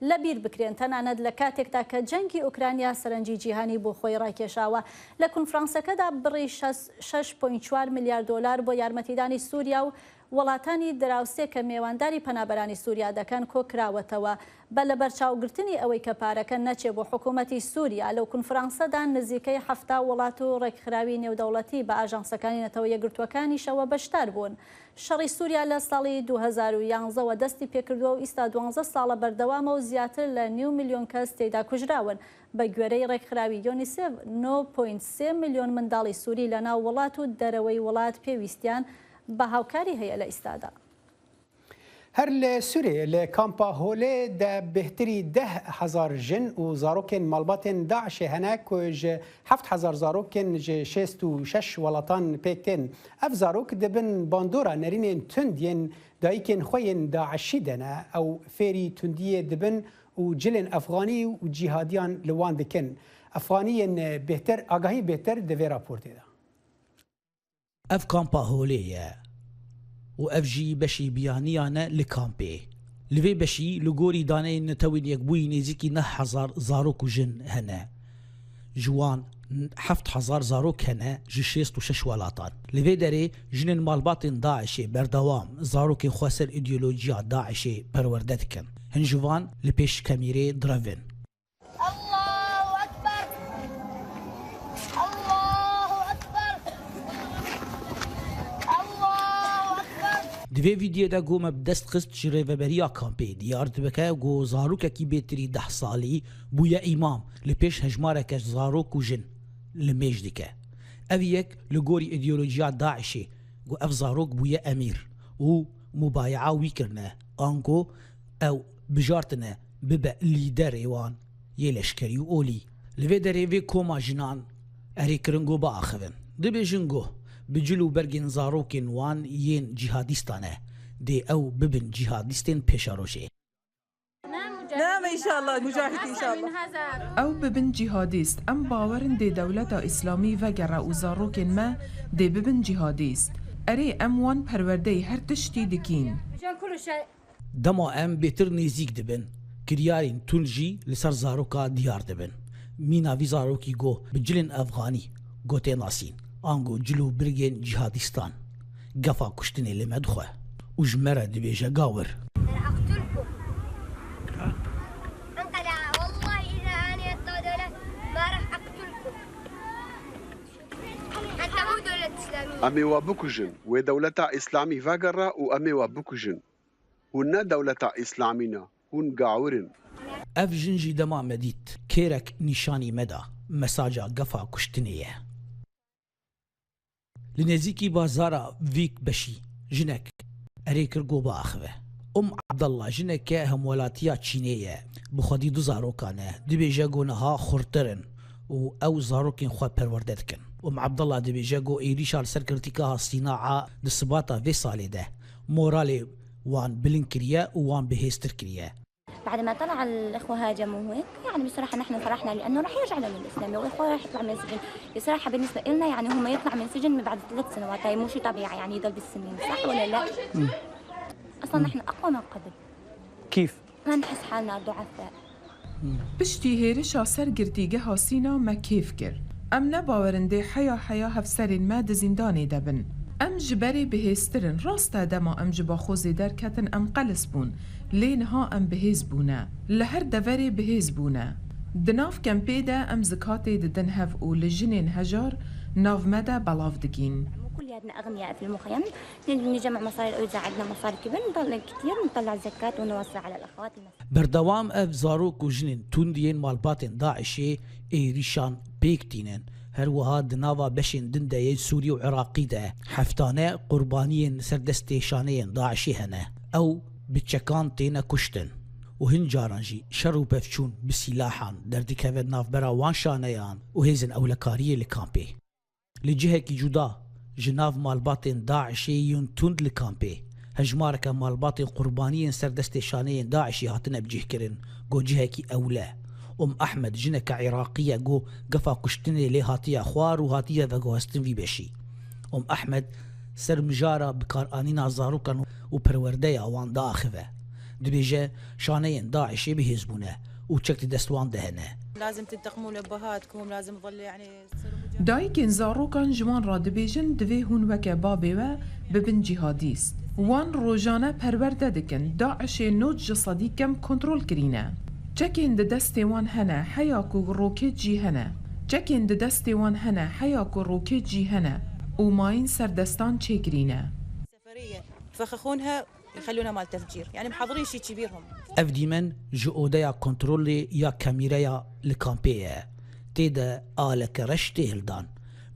S2: لەبیر بکرێن تەنانەت لە کاتێکدا کە جەنگی ئوکرانیا سەرنجی جیهانی بۆ خۆی ڕاکێشاوە لە کنفرانسەکەدا بڕی 6.4 میلیارد دلار بۆ یارمەتیدانی سووریا و وڵاتانی دراوسێ کە میێوانداری پەنابەرانی سووریا دەکەن کۆکراوەتەوە بە لە بەرچاوگرتنی ئەوەی کە پارەکە نەچێ بۆ حکوومەتی سووریا لەو کنفرانسەدا نزیکەی 70 وڵات و ڕێکخراوی نێودەوڵەتی بە ئاژانسەکانی نەتەوە یەکگرتوەکانیشەوە بەشدار بوون. شەڕی سووریا لە ساڵی 2011ەوە دەستی پێکردووە و ئیستا 12 ساڵە بەردەوامە و زیاتر لە 9 میلیۆن کەس تێدا کوژراون بە گوێرەی ڕێکخراوی یۆنیسێف 9.3 میلیۆن منداڵی سووری لە ناو وڵات و دەرەوەی وڵات پێویستیان بە هاوکاری هەیە لە ئیستادا.
S1: هەر لە سوورێ لە کامپا هۆلێ دە بهتری 10,000 ژن و زارۆکên malbatên Daişê hene ku ji 7,000 zarokên ji 66 welatan pêk tên. Ev zarok dibin bandora nerînên tund yên dayîkên xwe yên Daişî de ne ew fêrî tundiyê dibin û cilên Efxanî û cîhadiyan li wan dikin. Efxaniyên bêhter agahî bêhter di vê raportê de.
S13: اف کامپا هولیه و اف جی بشی بیانیانه لکامپی لوی بشی لگوری دانه نتوین یک بوی نزیکی 9,000 زاروک و جن هنه جوان 7,000 زاروک هنه جشیست و 6 ولاتان لوی داره جنن مالباطن داعشی بردوام زاروک خواسر ایدئولوژیا داعشی پروردت کن هن جوان لپیش کمیره دراوین دوی ویدیو دا گو مبدست خست جره و بریا کامپی دیار دبکه گو زاروک کی بیتری 10 سالی بویا امام لپیش هجمارک زاروک و جن لمیج دکه او یک لگوری ایدئولوژیا داعشی گو اف زاروک بویا امیر و مبایعه وی کرنه آنگو او بجارتنه ببه لیدر ایوان یه لشکری و اولی لوی داره وی کوما جنان اری کرنگو با آخوین دبی جنگو بجلو برگن زاروکن وان ين جهاديستانه دي او ببن جهاديستين بيشاروشي
S14: نعم ان شاء الله مجاهد ان شاء الله او ببن جهاديست ام باورن دي دولتا اسلامي وگره و زاروکن ما دي ببن جهاديست اري ام وان پرورده هر تشتي دكين
S13: دما ام بيتر نزيك دبن كريارين تونجي لسر زاروكا ديار دبن مينا في زاروكي جو بجلن افغاني گوتي ناسين آنگو جلو برگین جهادستان قفا کشتنی لمدخوه وجمرة دبيجا قاور
S15: أنا أقتلكم أنت لا والله إذا أنا الدولة ما راح أقتلكم أنت مو دولة إسلامية
S5: أمي وبكجن ودولة إسلامي فقرة وأمي وبكجن هن دولة إسلامينا هن قاورن
S13: اف جنجي دما مديت كيرك نشاني مدى مساجا قفا كشتنيه لنزيكي بازارا فيك بشي جنك اريكر قوبا اخوه عبد الله جنك هم ولاتيا تشينيه بخدي دو زاروكانه دبيجا قونها خورترن و او زاروكين خوا پروردتكن عبد الله دبيجا قو ايريشال سركرتيكا صناعه دسباتا في صالي ده مورالي وان بلنكريا وان بهيستر كريا
S16: بعد ما طلع الاخوه هاجموا هيك يعني بصراحه نحن فرحنا لانه راح يرجع للاسلام والاخوه راح يطلع من السجن بصراحه بالنسبه لنا يعني هم يطلع من السجن من بعد 3 سنوات هاي مو شيء طبيعي يعني يضل بالسنين صح ولا لا؟ اصلا نحن اقوى من قبل
S13: كيف؟
S16: ما نحس حالنا ضعفاء
S14: بشتي هيرشا سرگرتيگه هاسينا ما كيف كر ام نباورنده حيا هفسرين ما دزنداني دبن ام جبري بهسترن راستا دما ام جبا خوزي دركتن ام قلس بون لينها ام بهز بونا لهر دوري بهز بونا دناف كمبيدا ام زكاتي ددنهف و لجنين هجار ناف مدى بلاف دكين
S16: كلياتنا اغنياء في المخيم نجمع مصاري الاوزاع عندنا مصاري كبير نطلع كثير نطلع زكاة ونوزع على الاخوات
S13: بردوام اف زاروك وجنين توندين مالباتن داعشي ايريشان بيكتينن هروها دناوا بشين دنداي سوري وعراقي ده حفتانه قربانيين سردستيشانين داعشي هنا او بتشكان تينا كشتن وهن جارانجي شرو بفشون بسلاحان دردي كفد ناف برا وان شانيان وهيزن اولكاريه لكامبي لجهك جدا جناف مالباطن داعشي ينتوند لكامبي هجمارك مالباطن قربانيين سردستيشانين داعشي هاتنا بجيه كرن جو جهكي اولا احمد جنك عراقيه جو قفا كشتني لي هاتيا خوار وهاتيا ذا هستن في بشي احمد سر مجارة بكار آنينا زاروكان وپرورديا وان داخفه دبيجا شانين داعشي بهزبونه وشكت دستوان دهنه
S14: لازم تنتقموا لابهاتكم لازم تظل يعني دايكن زاروكان جوان را دبيجن دوي هون وكا بابي و ببن جهاديست وان روجانا پرورده دكن داعشي نوت جسدي كم كنترول كرينا چكين دستي وان هنا حياكو روكيت جي هنا چكين دستي وان هنا حياكو روكيت جي هنا وماين سردستان تشيكرينا
S17: سفرية فخخونها يخلونا مال تفجير يعني محضرين شيء كبيرهم
S13: افديمن جوديا كنترولي يا كاميريا لكامبيه تيدا آلك رشتي هلدان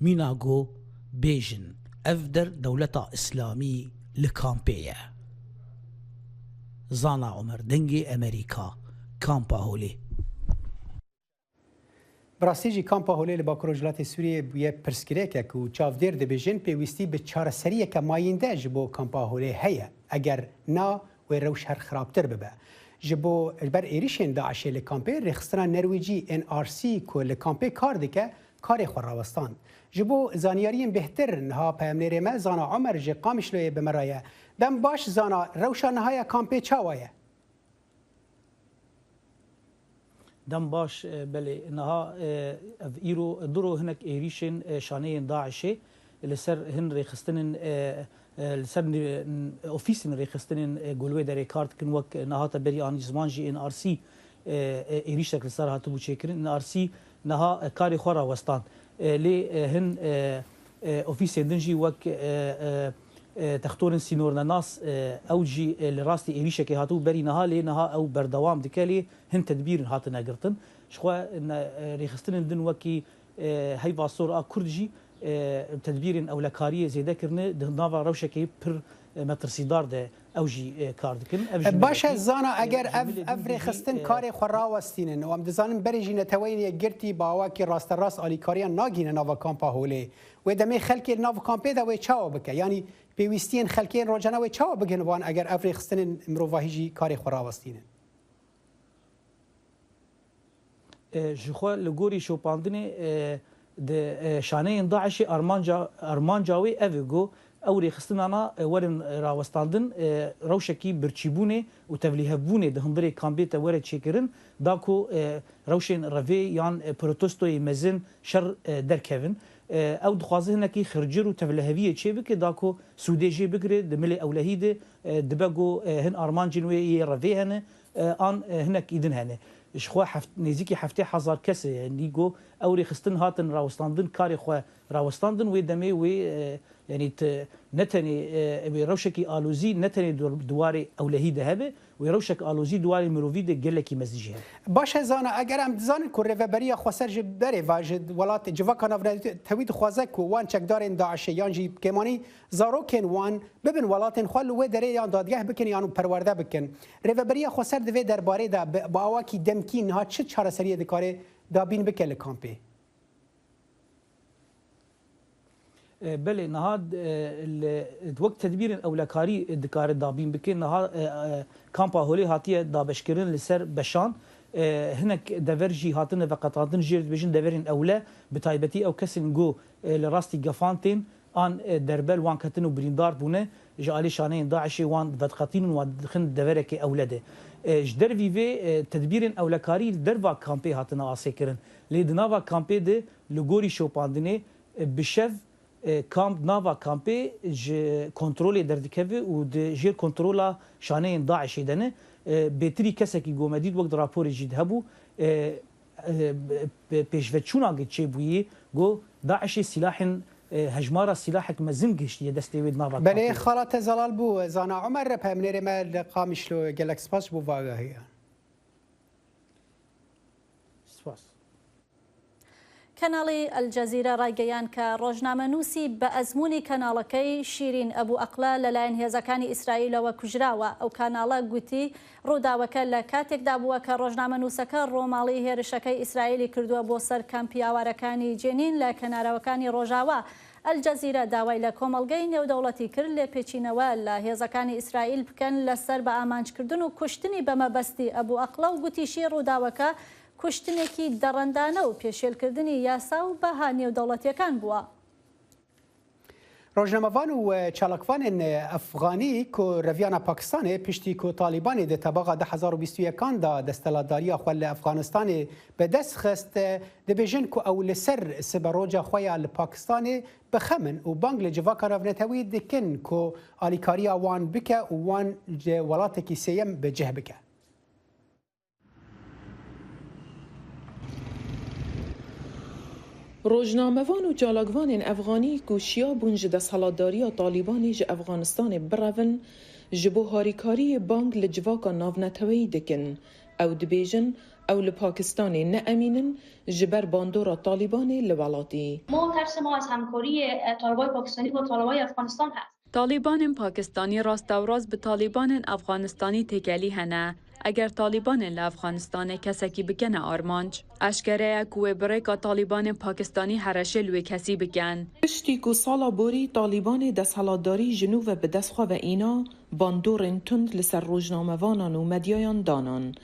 S13: ميناغو بيجن افدر دولتا اسلامي لكامبيه زانا عمر دنجي امريكا كامبا هولي
S1: براستیجی کامپا هولی لباکروجلات سوریه بویه پرسکریک و چافدیر دبیجن پیوستی به چارەسەریە کە مایندە ji بۆ کامپا هولی هەیە ئەگەر نا و ڕەوش هەر خراپتر ببە ji بۆ بەر ێریشên داعشê li kampê rêxistina Nerwîcî NRC ku li kampê kar dike کاری خو راوستاند جبو زانیارین بهتر نها پیامنیر ما زانا عمر جه قامشلوی بمرایه دم باش زانا روشن های کامپی چاوایه
S13: دم باش بله نها ایرو درو هنک ایریشن شانه داعشه لسر هن ريخستن لسر اوفيسن ريخستن قولوي داري كارت كن وك نهاتا بري ان زمان جي ان ار سي ايريشك لسر هاتو بو تشيكرين ان ار سي نها كاري خورا وستان لي هن اوفيسن دنجي وك تختورن سينورنا ناس او جي لراستي ايريشك هاتو بري نها لي نها او بردوام دكالي هن تدبير هاتنا قرتن شخوا ان ريخستن دن وكي هاي باصور كردجي تدبير او لكاريه زيدا كرنه دنافا روشكي بر مترسيدار ده اوجي كاردكن
S1: باشا زانا اگر افري خستن كاري خورا وستينن وام دزانن بريجين توين گرتي باواكي راست راس اليكاريا ناگين نافا كامبا هولي ودمي خلكي نافا كامبي دا وي چاو بك يعني بيويستين خلكين روجانا وي چاو بگن وان اگر افري خستن مروواهيجي كاري خورا وستينن
S13: جخوا لغوري شوباندني د شانه داعش ارمانجاوي افيغو اوري خستنانا ورن راوستاندن روشكي برچيبونه او تبليهبونه د هندري كامبيتا ور تشيكرن داكو روشن رافي يان بروتستوي مزن شر دركفن او دخوازه هنكي خرجر وتبليهبيه تشيبك داكو سوديجي بكري دملي اولهيده دبغو هن ارمانجنوي رافي هنا ان هنك اذن هنا شخوا نزيكي حفتي حزار كسي يعني جو اوري خستن هاتن راوستاندن كاري خوا راوستاندن وي دمي وي يعني نتني روشكي الوزي نتني دواري اولهي ذهبه ويروشك الوزي دواري مروفيد قلكي مزجها
S1: باش زانا اگر ام زان كو ريفبريا خوسر جبري واجد ولات جواكا نافر تويد خوازك وان چكدارن داعش يانجي كماني زاروكن وان ببن ولاتن خل و دري يان دادگاه بكن يانو پرورده بكن ريفبريا خوسر دوي درباره دا باواكي دمكين ها چه چاره سريه دكاره دابين بكل كامبي
S13: بله نهاد وقت تدبير اولكاري دكار دابين بكين نهاد كامبا هولي هاتيه دابشكرين لسر بشان هناك دفرجي هاتنا فقطاتن جيرد بيجن دفرين اولا بتايبتي او كسن جو لراستي قفانتين ان دربل وان كتنو بريندار بونه جالي شانين داعشي وان فدقاتين ودخن دفرك اولده جدر فيفي تدبير اولكاري دربا كامبي هاتنا اسكرن لدنافا كامبي دي لغوري شوباندني بشف كامب نافا كامبي ج كنترول دردكوي و د جير كنترولا شانين داعش دنه بتري كسكي جومديد وقت رابور جد هبو بيشفتشونا گچبوي جو داعش سلاح هجمارة سلاحك مزنقش يدستويد نافا
S1: بلي خالات زلال بو زانا عمر بامنير ما قامشلو جالكس باس بو واغا هي
S2: کەناڵی ئەلجەزیرە ڕایگەیان کە ڕۆژنامەنووسی بە ئەزمموی کەناڵەکەی شیرین ئەبوو ئەقلا لەلایەن هێزەکانی ئیسرائیلەوە کوژراوە ئەو کاناڵە گوتی ڕووداوەکە لە کاتێکدا بووە کە ڕۆژنامەنووسەکە ڕۆماڵی هێرشەکەی ئیسرائیلی کردووە بۆ سەر کەمپیاوارەکانی جێنین لە کەناراوەکانی ڕۆژاوە ئەلجەزیرە داوای لە کۆمەڵگەی نێودەوڵەتی کرد لێ پێچینەوە لە هێزەکانی ئیسرائیل بکەن لەسەر بە ئامانجکردن و کوشتنی بەمەبەستی ئەبوو ئەقلا و گوتیشی ڕووداوەکە کوشتنێکی دەڕەندانە و پێشێلکردنی یاسا و بەها نێودەوڵەتیەکان بووە.
S1: ڕۆژنامەوان و چالاکوانên ئەفغانی کو ڕەڤیانە پاکستانê پشتی ku Talîbanê di tebaxa 2021 da destelatdariya xwe li Efxanistanê bi dest xist dibêjin ku ew li ser siberoca xwe ya li Pakistanê bixemin û bang li civaka revnetewî dikin ku alîkariya wan bike û wan ji welatekî sêyem bi cih bike.
S14: روزنامه‌وان و جالاگوانên افغانî ku şiya bûn ji desthilatdariya Talîbanê ji Efxanistanê birevin ji bo harîkariyê bang li civaka navneteweyî dikin. Ew dibêjin ew li Pakistanê neemînin ji ber bandora Talîbanê li welatî.
S18: ما ترس ما از همکاری طالبان پاکستانی با طالبان افغانستان هست.
S11: طالبان پاکستانی راستاوراز به طالبان افغانستانی تکلی هنه. اگر طالبان لافغانستان کسکی بکنه آرمانج اشکره کوه بریکا طالبان پاکستانی هرشه لوی کسی بکن.
S14: پشتی کو سالا بوری طالبان دستهلاتداری جنوب به دستخوا و اینا باندورن تند لسر روزنامه‌وانان و مدیایان دانان.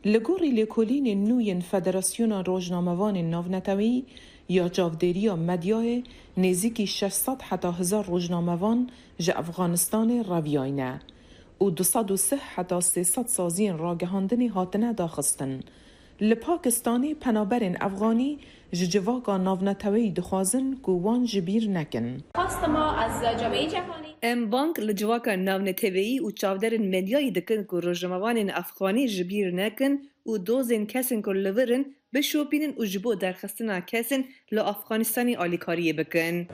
S14: لگوری لکولین نوین فدراسیون روزنامه‌وان ناونتوی یا چاودێریya مدیای نزیکی 600 حتی 1000 روزنامه‌وان ji Afganistanê raviyayne û 203 حتی 300 saziyên ragihandinê hatine daxistin. Li Pakistanê penaberên Efganî ji civaka navneteweyî dixwazin ku wan ji bîr nekin.
S19: Em bank li civaka navneteweyî û çavderên medyayê dikin ku rojnamevanên Efganî ji bîr nekin û dozên kesên ku li vir in bişopînin û ji bo derxistina kesên li Efganistanê alîkariyê bikin.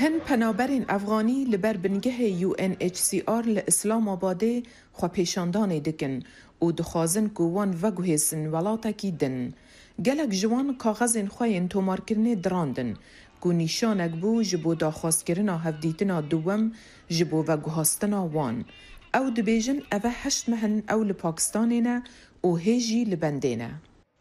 S14: Hin penaberên Efganî li ber bingehê UNHCR li İslamabadê xwepêşandanê dikin û dixwazin ku wan veguhêsin welatekî din. Gelek ji wan kaxezên xwe yên tomarkirinê dirandin ku nîşanek bû ji bo daxwazkirina hevdîtina duwem ji bo veguhastina wan. Ew dibêjin ev 8 mehin ew li Pakistanê ne û hê jî li bendê ne.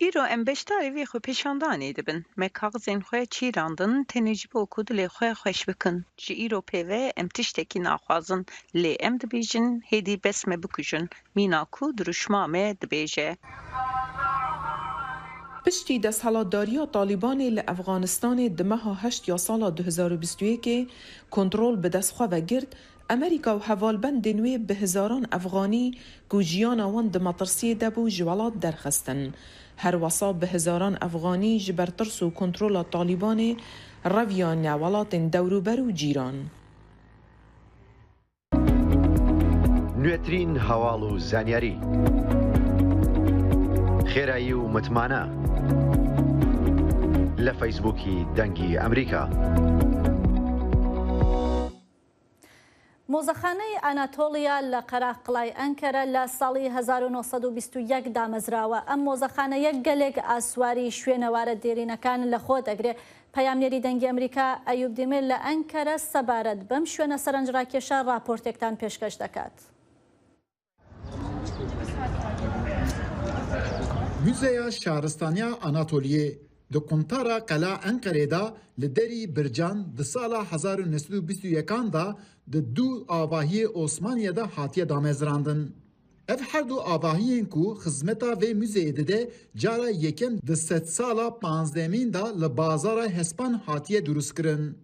S12: îro em beşdarî vê xwepêşandanê dibin. Me kaxezên xwe çîrandin tenê ji bo ku dilê xwe xweş bikin. Ji îro pêve em tiştekî naxwazin lê em dibêjin hêdî bes me bikujin. Mîna ku dirûşma me dibêje.
S14: Piştî desthilatdariya Talîbanê li Efganistanê di meha 8 ya sala 2021 kontrol bi dest xwe vegirt, Amerîka û hevalbendên wê bi hizaran Efganî ku jiyana wan di metirsiyê de bû ji welat derxistin. Her wesa bi hizaran Efganî ji ber tirs û kontrola Talîbanê reviya newelatên dewrûber û cîran.
S20: نوێترین هەواڵ و زانیاری خێرایی و متمانە لە فەیسبووکی دەنگی ئەمریکا.
S2: مۆزەخانەی ئەناتۆڵیا لە قەراقڵای ئەنکەرە لە ساڵی 1921 دامەزراوە. ئەم مۆزەخانەیە گەلێک ئاسواری شوێنەوارە دێرینەکان لە خۆ دەگرێت. پەیامنێری دەنگی ئەمریکا ئەیوب دیمێر لە ئەنکەرە سەبارەت بەم شوێنە سەرنجڕاکێشە راپۆرتێکتان پێشکەش دەکات.
S21: Müzeya Şaristaniya Anatoliyê di Kuntara Qela Enqerê da li derî Bircan di sala 1921 da di du avahiyê Osmaniyê de hatiye damezrandin. Ev her du avahiyên ku xizmeta vê müzeyê dide cara yekem di sed sala 15 da li bazara Hespan hatiye durustkirin.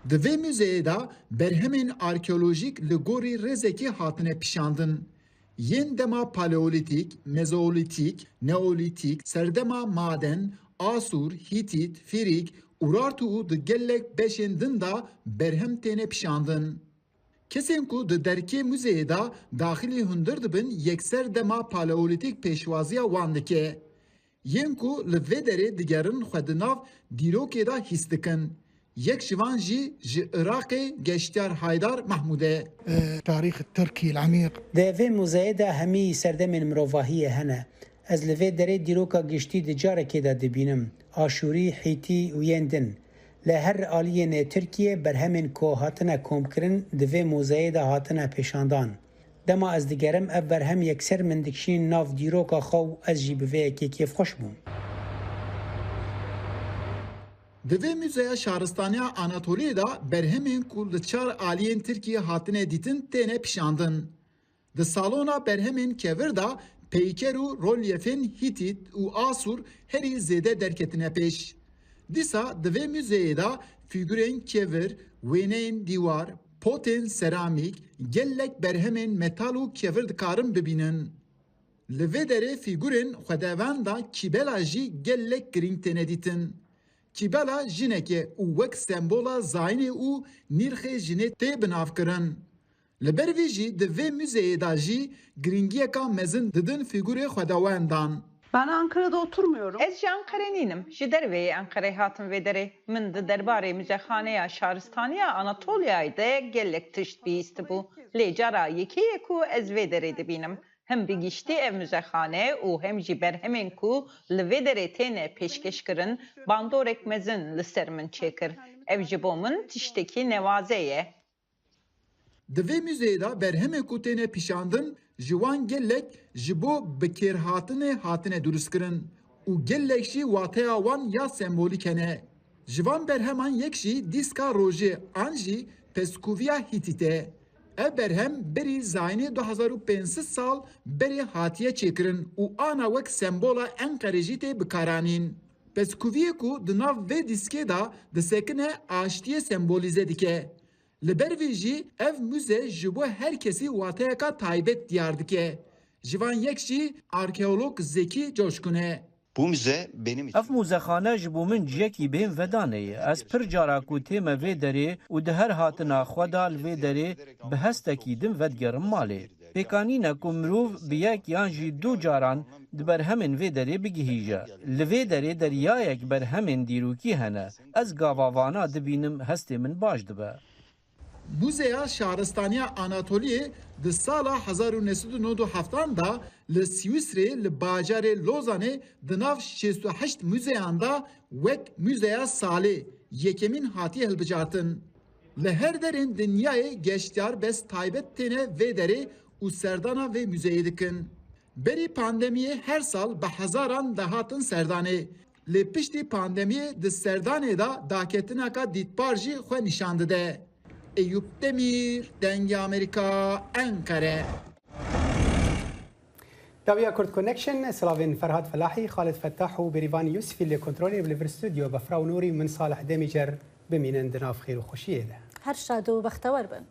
S21: Di vê müzeyê de berhemên arkeolojik li gorî rêzekê hatine pişandin. Yên dema paleolîtik, mezolîtik, neolîtik, serdema maden, Asur, Hitit, Firik, Urartu û di gelek beşên din da berhem têne pişandin. Kesên ku di derkê müzeyê da daxilî hundir dibin yekser dema paleolîtik pêşwaziya wan dike. Yên ku li vê derê digerin xwe di nav dîrokê da hîs dikin. Yek şivan jî ji Iraqê Geştyar Haydar Mahmudê.
S1: Tarîx Tirkî العميق. Di vê muzeyê de hemî serdemên mirovahiyê hene. Ez li vê derê dîroka giştî di carekê de dibînim. Aşûrî, Hîtî û yên din. Li her aliyên Tirkiye berhemên ku hatine komkirin di vê muzeyê de hatine pêşandan. Dema ez digerim ev berhem yekser min dikşîn nav dîroka xwe û ez jî bi vê yekê kêfxweş bûm.
S21: Di vê Müzeya Şaristaniya Anatoliyê da berhemên ku li çar aliyên Tirkiye hatine dîtin têne pişandin. Di salona berhemên kevir da peyker û rolyefên Hitit û Asur herî zêde derketine pêş. Dîsa di vê müzeyê da fîgürên kevir, wêneyên dîwar, potên seramîk, gelek berhemên metal û kevir dikarin bibînin. Li vê derê fîgürên xwedevan da kîbela jî gelek girîng têne dîtin. Kîbela jineke û wek sembola zayînê û nîrxê jinê tê binavkirin. Li ber vê jî di vê müzeyê da jî giringiyeka mezin didin fîgürê xwedewandan.
S12: Ben Ankara'da oturmuyorum. Ez ji Ankara'nînim. Ji derveyê Ankara'yê hatim vê derê. Min di derbarê Müzexaneya Şaristaniya Anatolyayê de gelek tişt bîst bû. Lê cara yekê ku ez vê derê dibînim. Hem bi giştî ev müzexane û hem jî berhemên ku li vê derê têne pêşkeşkirin bandorek mezin li ser min çêkir. Ev ji bo min tiştekî nevaze ye.
S21: Di vê müzeyê da berhemê ku têne pîşandin ji wan gelek ji bo bikêrhatinê hatine durustkirin û gelek jî wateya wan ya sembolîk hene. Ji van berheman yek jî dîska rojê an jî Peskuviya Hitît e. ev berhem berî zayînê 2500 sal berê hatiye çêkirin û ana wek sembola Enqerê jî tê bikaranîn. Peskuviyê ku di nav vê dîskê da disekine aştiye sembolîze dike. Li ber vê jî ev müze ji bo her kesî wateyeka taybet diyar dike. Ji van yek jî arkeolog Zeki Coşkun e.
S4: Bu müze benim için.
S7: Ev muzexane ji bo min ciyekî bêm vedanê ye. Ez pir cara ku tême vê derê û di her hatina xwe da li vê derê bi hestekî din vedgerim malê. Pêkanîne ku mirov bi yek yan jî du caran di berhemên vê derê bigihîje. Li vê derê deryayek berhemên dîrokî hene. Ez gavavana dibînim hestê min baş dibe.
S21: Muzeya Şaristaniya Anatoliyê di sala 1997 da li Swîsrê li bajarê Lozanê di nav 68 muzeyan da wek Muzeya Salê yekemîn hatiye hilbijartin. Li her derên dinyayê geştyar bes taybet têne vê derê û serdana vê muzeyê dikin. Berî pandemiyê her sal bi hezaran dahatin serdanê. Lê piştî pandemiyê di serdanê da daketineka dîtbar jî xwe nîşan dide. Eyüp Demir, Dengê Amerika, Ankara.
S1: داویا کورد کنکشن سلاوین فرهاد فلاحی خالد فتاح و بریوان یوسفی لی کنترلی و لیور استودیو بفراو نوری من صالح دمیجر بمینن دناف خیر و خوشیه ده
S2: هر شاد و بختور بن